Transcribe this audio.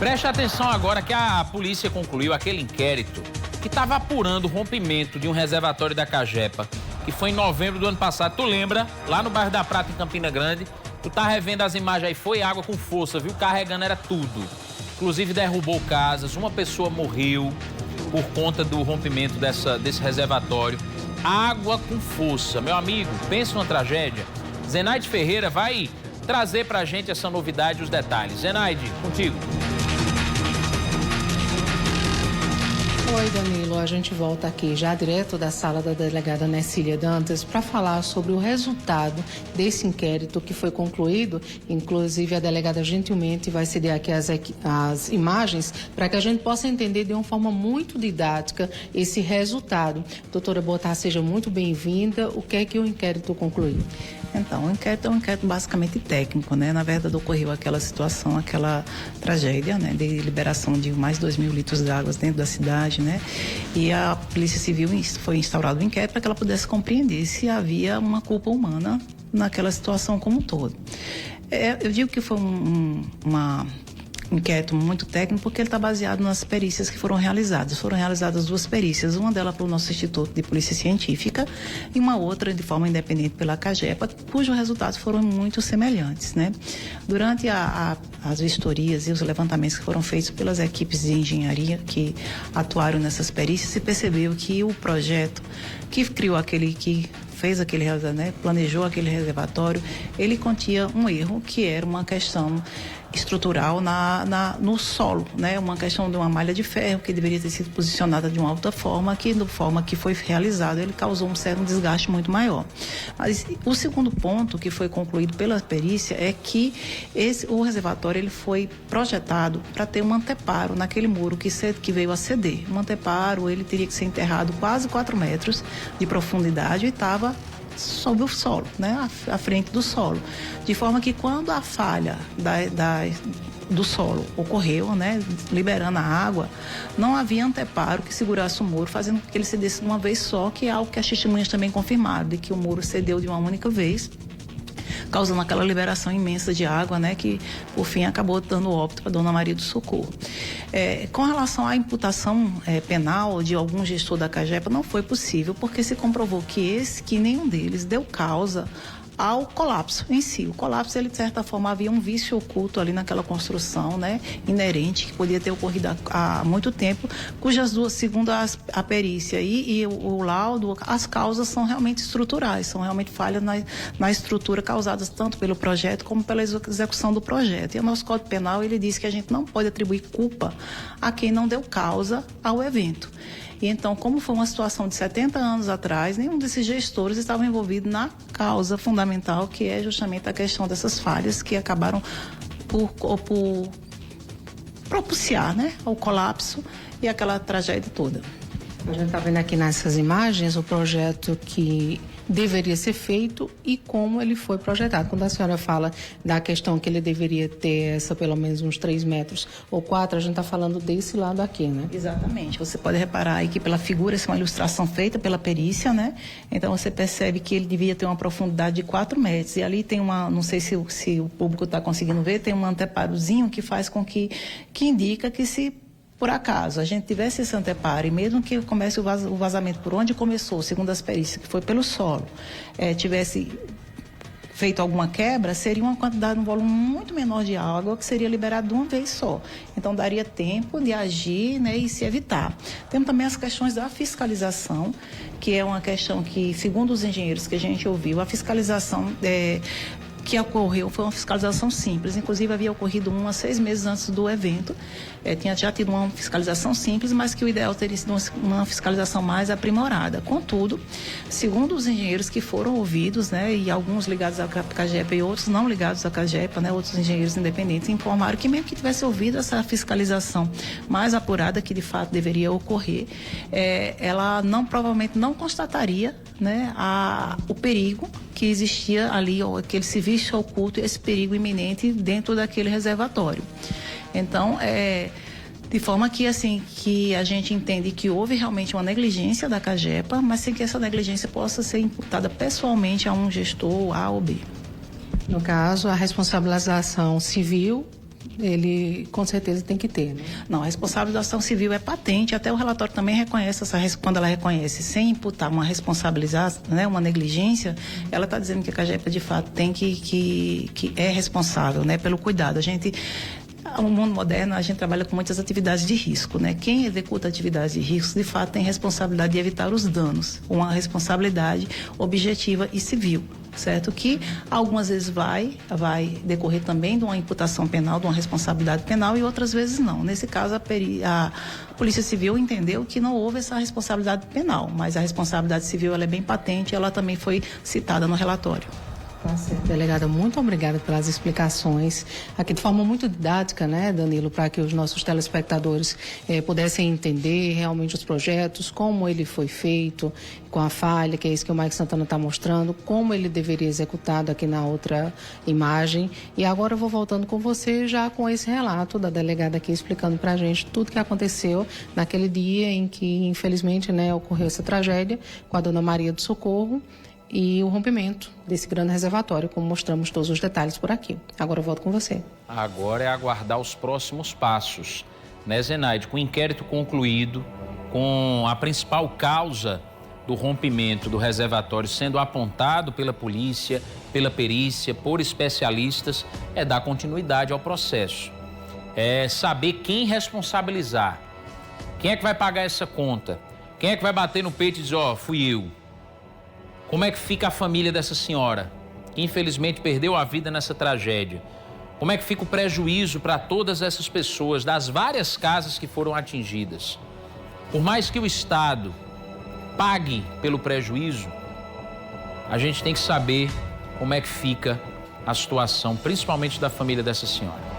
Preste atenção agora que a polícia concluiu aquele inquérito que estava apurando o rompimento de um reservatório da Cagepa, que foi em novembro do ano passado. Tu lembra? Lá no bairro da Prata, em Campina Grande. Tu tá revendo as imagens aí, foi água com força, viu? Carregando era tudo. Inclusive derrubou casas, uma pessoa morreu por conta do rompimento desse reservatório. Água com força. Meu amigo, pensa numa tragédia. Zenaide Ferreira vai trazer pra gente essa novidade e os detalhes. Zenaide, contigo. Oi, Danilo, a gente volta aqui já direto da sala da delegada Necília Dantas para falar sobre o resultado desse inquérito que foi concluído. Inclusive, a delegada gentilmente vai ceder aqui as imagens para que a gente possa entender de uma forma muito didática esse resultado. Doutora Botar, seja muito bem-vinda. O que é que o inquérito concluiu? Então, o inquérito é um inquérito basicamente técnico, né? Na verdade, ocorreu aquela situação, aquela tragédia, né? De liberação de mais de 2.000 litros de água dentro da cidade, né? E a Polícia Civil foi instaurado um inquérito para que ela pudesse compreender se havia uma culpa humana naquela situação como um todo. Eu digo que foi uma inquérito muito técnico porque ele está baseado nas perícias que foram realizadas. Foram realizadas 2 perícias, uma delas pelo nosso Instituto de Polícia Científica e uma outra de forma independente pela Cagepa, cujos resultados foram muito semelhantes, né? Durante as vistorias e os levantamentos que foram feitos pelas equipes de engenharia que atuaram nessas perícias, se percebeu que o projeto que criou fez aquele, né, planejou aquele reservatório, ele continha um erro que era uma questão estrutural no solo, né? Uma questão de uma malha de ferro que deveria ter sido posicionada de uma outra forma, que da forma que foi realizado ele causou um certo desgaste muito maior. Mas o segundo ponto que foi concluído pela perícia é que o reservatório ele foi projetado para ter um anteparo naquele muro que veio a ceder. Um anteparo ele teria que ser enterrado quase 4 metros de profundidade e estava sobre o solo, né, à frente do solo, de forma que quando a falha do solo ocorreu, né, liberando a água, não havia anteparo que segurasse o muro, fazendo com que ele cedesse de uma vez só, que é algo que as testemunhas também confirmaram, de que o muro cedeu de uma única vez, causando aquela liberação imensa de água, né, que por fim acabou dando óbito para Dona Maria do Socorro. Com relação à imputação penal de algum gestor da Cagepa, não foi possível, porque se comprovou que nenhum deles deu causa ao colapso em si. O colapso, ele de certa forma havia um vício oculto ali naquela construção, né, inerente, que podia ter ocorrido há muito tempo, cujas duas, segundo a perícia e o laudo, as causas são realmente estruturais, são realmente falhas na estrutura causadas tanto pelo projeto como pela execução do projeto. E o nosso Código Penal, ele diz que a gente não pode atribuir culpa a quem não deu causa ao evento. E então, como foi uma situação de 70 anos atrás, nenhum desses gestores estava envolvido na causa fundamental, que é justamente a questão dessas falhas que acabaram por propiciar, né, o colapso e aquela tragédia toda. A gente está vendo aqui nessas imagens o projeto que deveria ser feito e como ele foi projetado. Quando a senhora fala da questão que ele deveria ter pelo menos uns 3 metros ou 4, a gente está falando desse lado aqui, né? Exatamente. Você pode reparar aí que pela figura, essa é uma ilustração feita pela perícia, né? Então você percebe que ele devia ter uma profundidade de 4 metros. E ali tem não sei se o público está conseguindo ver, tem um anteparozinho que faz com que indica que se por acaso a gente tivesse esse anteparo, e mesmo que comece o vazamento por onde começou, segundo as perícias, que foi pelo solo, tivesse feito alguma quebra, seria uma quantidade, um volume muito menor de água que seria liberado de uma vez só. Então, daria tempo de agir, né, e se evitar. Temos também as questões da fiscalização, que é uma questão que, segundo os engenheiros que a gente ouviu, a fiscalização que ocorreu foi uma fiscalização simples, inclusive havia ocorrido 6 meses antes do evento, tinha já tido uma fiscalização simples, mas que o ideal teria sido uma fiscalização mais aprimorada. Contudo, segundo os engenheiros que foram ouvidos, né, e alguns ligados à Cagepa e outros não ligados à Cagepa, né, outros engenheiros independentes informaram que mesmo que tivesse ouvido essa fiscalização mais apurada, que de fato deveria ocorrer, ela provavelmente não constataria, né, o perigo que existia ali, aquele serviço oculto e esse perigo iminente dentro daquele reservatório. Então, de forma que, assim, que a gente entende que houve realmente uma negligência da Cagepa, mas sem que essa negligência possa ser imputada pessoalmente a um gestor A ou B. No caso, a responsabilização civil ele com certeza tem que ter, né? Não, a responsabilização civil é patente, até o relatório também reconhece quando ela reconhece sem imputar uma responsabilização, né, uma negligência, ela está dizendo que a CAGEPA de fato tem que é responsável, né, pelo cuidado. No mundo moderno, a gente trabalha com muitas atividades de risco, né? Quem executa atividades de risco, de fato, tem responsabilidade de evitar os danos, uma responsabilidade objetiva e civil, certo? Que algumas vezes vai decorrer também de uma imputação penal, de uma responsabilidade penal, e outras vezes não. Nesse caso, a Polícia Civil entendeu que não houve essa responsabilidade penal, mas a responsabilidade civil ela é bem patente, ela também foi citada no relatório. Tá certo, delegada, muito obrigada pelas explicações aqui de forma muito didática, né, Danilo, para que os nossos telespectadores pudessem entender realmente os projetos, como ele foi feito, com a falha, que é isso que o Mike Santana está mostrando, como ele deveria executado aqui na outra imagem. E agora eu vou voltando com você já com esse relato da delegada aqui explicando para a gente tudo que aconteceu naquele dia em que, infelizmente, né, ocorreu essa tragédia com a Dona Maria do Socorro e o rompimento desse grande reservatório, como mostramos todos os detalhes por aqui. Agora eu volto com você. Agora é aguardar os próximos passos, né, Zenaide? Com o inquérito concluído, com a principal causa do rompimento do reservatório sendo apontado pela polícia, pela perícia, por especialistas, é dar continuidade ao processo. É saber quem responsabilizar. Quem é que vai pagar essa conta? Quem é que vai bater no peito e dizer, fui eu? Como é que fica a família dessa senhora, que infelizmente perdeu a vida nessa tragédia? Como é que fica o prejuízo para todas essas pessoas, das várias casas que foram atingidas? Por mais que o Estado pague pelo prejuízo, a gente tem que saber como é que fica a situação, principalmente da família dessa senhora.